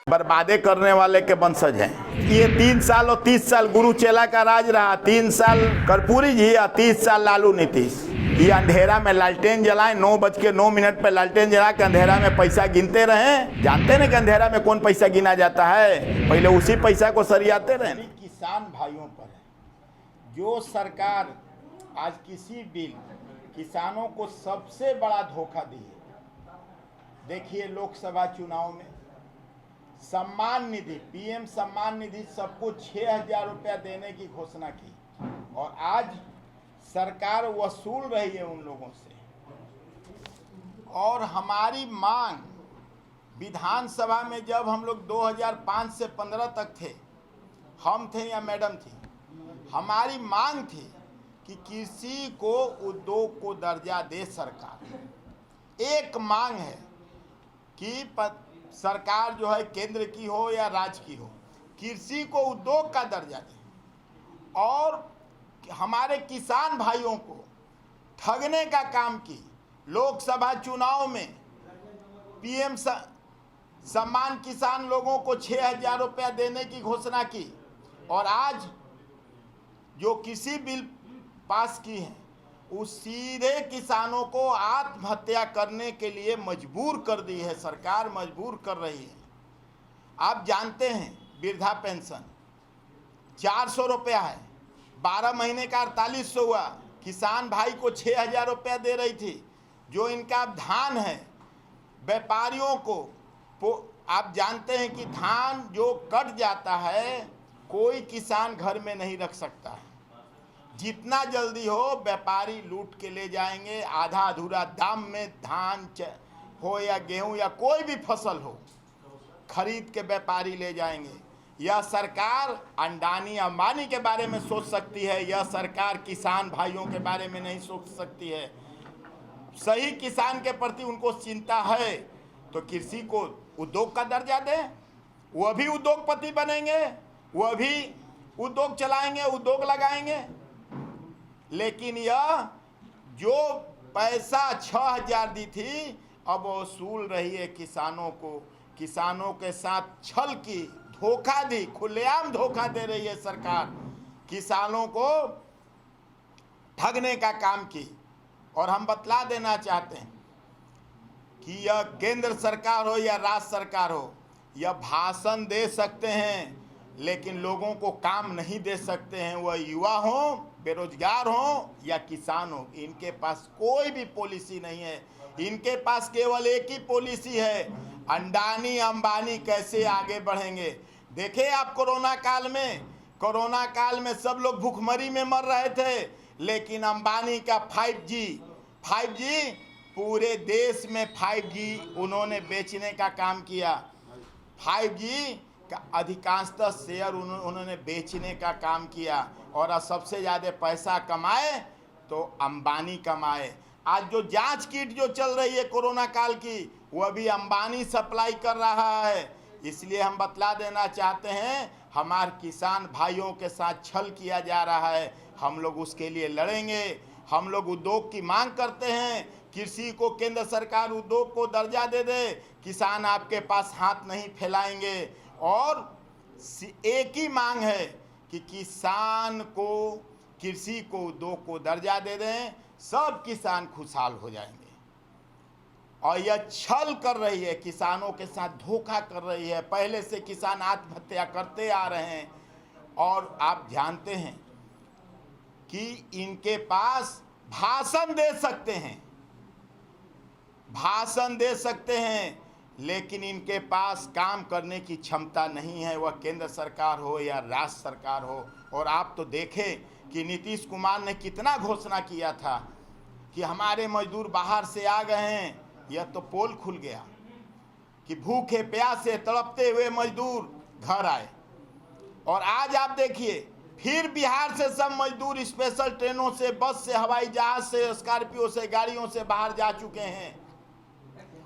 बर्बादे करने वाले के वंशज हैं। ये 3 साल और 30 साल गुरु चेला का राज रहा। 3 साल कर्पूरी जी और 30 साल लालू नीतीश। ये अंधेरा में लालटेन जलाएं, 9:09 पे लालटेन जला के अंधेरा में पैसा गिनते रहे। जानते हैं कि अंधेरा में कौन पैसा गिना जाता है, पहले उसी पैसा को सरियाते रहे। किसान भाइयों पर है जो सरकार आज किसी बिल किसानों को सबसे बड़ा धोखा दी है। देखिए लोकसभा चुनाव में सम्मान निधि, पीएम सम्मान निधि सबको 6,000 रुपया देने की घोषणा की और आज सरकार वसूल रही है उन लोगों से। और हमारी मांग विधानसभा में जब हम लोग 2005 से 15 तक थे, हम थे या मैडम थी, हमारी मांग थी कि कृषि को उद्योग को दर्जा दे सरकार। एक मांग है कि सरकार जो है केंद्र की हो या राज्य की हो, कृषि को उद्योग का दर्जा दे। और हमारे किसान भाइयों को ठगने का काम की। लोकसभा चुनाव में पीएम सम्मान किसान लोगों को 6,000 रुपया देने की घोषणा की और आज जो कृषि बिल पास की है उस सीधे किसानों को आत्महत्या करने के लिए मजबूर कर दी है। सरकार मजबूर कर रही है। आप जानते हैं वृद्धा पेंशन 400 रुपया है, 12 महीने का 4800 हुआ। किसान भाई को 6,000 रुपया दे रही थी। जो इनका धान है व्यापारियों को आप जानते हैं कि धान जो कट जाता है कोई किसान घर में नहीं रख सकता है। जितना जल्दी हो व्यापारी लूट के ले जाएंगे। आधा अधूरा दाम में धान हो या गेहूं या कोई भी फसल हो खरीद के व्यापारी ले जाएंगे। यह सरकार अंडानी अंबानी के बारे में सोच सकती है, यह सरकार किसान भाइयों के बारे में नहीं सोच सकती है। सही किसान के प्रति उनको चिंता है तो कृषि को उद्योग का दर्जा दें, वह भी उद्योगपति बनेंगे, वह भी उद्योग चलाएंगे, उद्योग लगाएंगे। लेकिन यह जो पैसा 6,000 दी थी अब वसूल रही है किसानों को। किसानों के साथ छल की, धोखा दी, खुलेआम धोखा दे रही है सरकार। किसानों को ठगने का काम की। और हम बतला देना चाहते हैं कि यह केंद्र सरकार हो या राज्य सरकार हो, यह भाषण दे सकते हैं लेकिन लोगों को काम नहीं दे सकते हैं। वह युवा हो, बेरोजगार हो या किसान हो, इनके पास कोई भी पॉलिसी नहीं है। इनके पास केवल एक ही पॉलिसी है, अंडानी अंबानी कैसे आगे बढ़ेंगे। देखे आप कोरोना काल में सब लोग भूखमरी में मर रहे थे, लेकिन अंबानी का 5G पूरे देश में 5G उन्होंने बेचने का काम किया। 5G का अधिकांशतः शेयर उन्होंने बेचने का काम किया और सबसे ज़्यादा पैसा कमाए तो अंबानी कमाए। आज जो जांच किट जो चल रही है कोरोना काल की, वह भी अंबानी सप्लाई कर रहा है। इसलिए हम बतला देना चाहते हैं हमारे किसान भाइयों के साथ छल किया जा रहा है। हम लोग उसके लिए लड़ेंगे। हम लोग उद्योग की मांग करते हैं, कृषि को केंद्र सरकार उद्योग को दर्जा दे दे। किसान आपके पास हाथ नहीं फैलाएंगे। और एक ही मांग है कि किसान को कृषि को उद्योग को दर्जा दे दें, सब किसान खुशहाल हो जाएंगे। और यह छल कर रही है, किसानों के साथ धोखा कर रही है। पहले से किसान आत्महत्या करते आ रहे हैं। और आप जानते हैं कि इनके पास भाषण दे सकते हैं लेकिन इनके पास काम करने की क्षमता नहीं है, वह केंद्र सरकार हो या राज्य सरकार हो। और आप तो देखें कि नीतीश कुमार ने कितना घोषणा किया था कि हमारे मजदूर बाहर से आ गए हैं। यह तो पोल खुल गया कि भूखे प्यासे तड़पते हुए मजदूर घर आए। और आज आप देखिए फिर बिहार से सब मजदूर स्पेशल ट्रेनों से, बस से, हवाई जहाज से, स्कॉर्पियो से, गाड़ियों से बाहर जा चुके हैं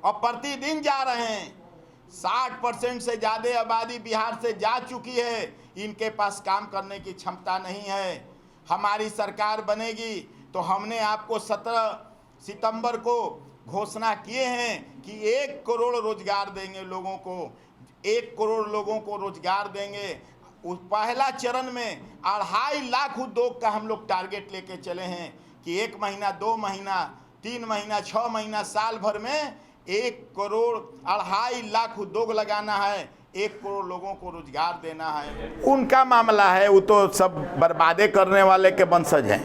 और प्रतिदिन जा रहे हैं। 60% से ज़्यादा आबादी बिहार से जा चुकी है। इनके पास काम करने की क्षमता नहीं है। हमारी सरकार बनेगी तो हमने आपको 17 सितंबर को घोषणा किए हैं कि 1 करोड़ रोजगार देंगे लोगों को। 1 करोड़ लोगों को रोजगार देंगे। उस पहला चरण में 2.5 लाख उद्योग का हम लोग टारगेट लेके चले हैं कि 1 महीना, 2 महीना, 3 महीना, 6 महीना, साल भर में 1 करोड़ 2.5 लाख उद्योग लगाना है, 1 करोड़ लोगों को रोजगार देना है। उनका मामला है, वो तो सब बर्बादे करने वाले के वंशज हैं।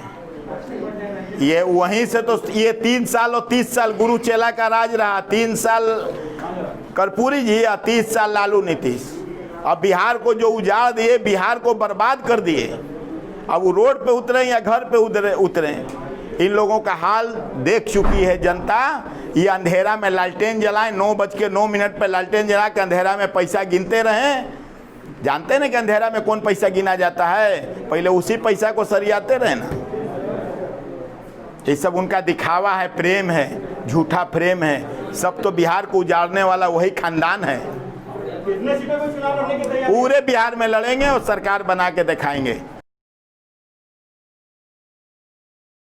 ये वहीं से तो ये 3 साल और 30 साल गुरु चेला का राज रहा। 3 साल कर्पूरी जी या 30 साल लालू नीतीश। अब बिहार को जो उजाड़ दिए, बिहार को बर्बाद कर दिए। अब वो रोड पे उतरे या घर पे उतरे, इन लोगों का हाल देख चुकी है जनता। ये अंधेरा में लालटेन जलाएं, 9:09 पे लालटेन जला के अंधेरा में पैसा गिनते रहें। जानते ना कि अंधेरा में कौन पैसा गिना जाता है, पहले उसी पैसा को सरियाते रहे ना। ये सब उनका दिखावा है, प्रेम है, झूठा प्रेम है। सब तो बिहार को उजाड़ने वाला वही खानदान है। कितने सीटों पे चुनाव लड़ने की तैयारी? पूरे बिहार में लड़ेंगे और सरकार बना के दिखाएंगे।